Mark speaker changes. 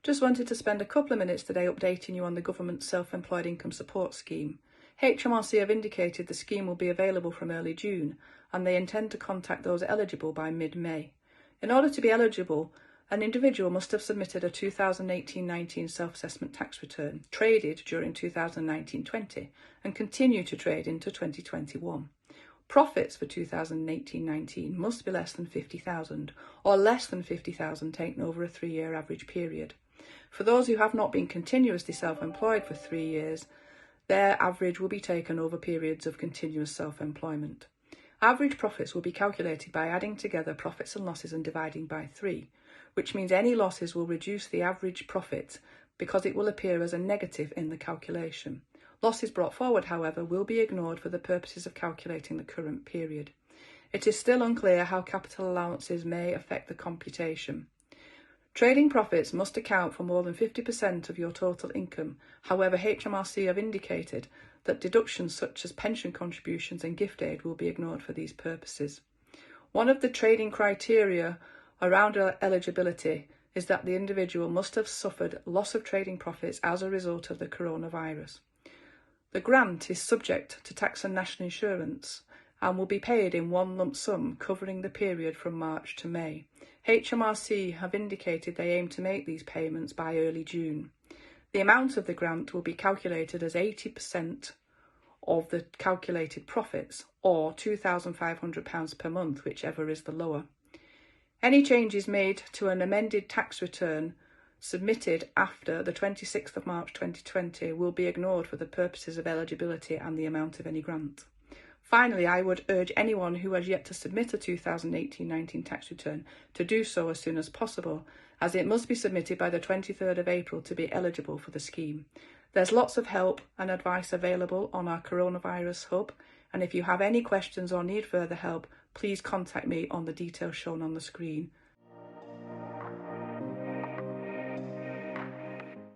Speaker 1: Just wanted to spend a couple of minutes today updating you on the government's self-employed income support scheme. HMRC have indicated the scheme will be available from early June, and they intend to contact those eligible by mid-May. In order to be eligible, an individual must have submitted a 2018-19 self-assessment tax return, traded during 2019-20, and continue to trade into 2021. Profits for 2018-19 must be less than 50,000 or less than 50,000 taken over a 3-year average period. For those who have not been continuously self-employed for 3 years, their average will be taken over periods of continuous self-employment. Average profits will be calculated by adding together profits and losses and dividing by 3, which means any losses will reduce the average profit because it will appear as a negative in the calculation. Losses brought forward, however, will be ignored for the purposes of calculating the current period. It is still unclear how capital allowances may affect the computation. Trading profits must account for more than 50% of your total income. However, HMRC have indicated that deductions such as pension contributions and gift aid will be ignored for these purposes. One of the trading criteria around eligibility is that the individual must have suffered loss of trading profits as a result of the coronavirus. The grant is subject to tax and national insurance and will be paid in one lump sum covering the period from March to May. HMRC have indicated they aim to make these payments by early June. The amount of the grant will be calculated as 80% of the calculated profits, or £2,500 per month, whichever is the lower. Any changes made to an amended tax return submitted after the 26th of March 2020 will be ignored for the purposes of eligibility and the amount of any grant. Finally, I would urge anyone who has yet to submit a 2018-19 tax return to do so as soon as possible, as it must be submitted by the 23rd of April to be eligible for the scheme. There's lots of help and advice available on our coronavirus hub, and if you have any questions or need further help, please contact me on the details shown on the screen.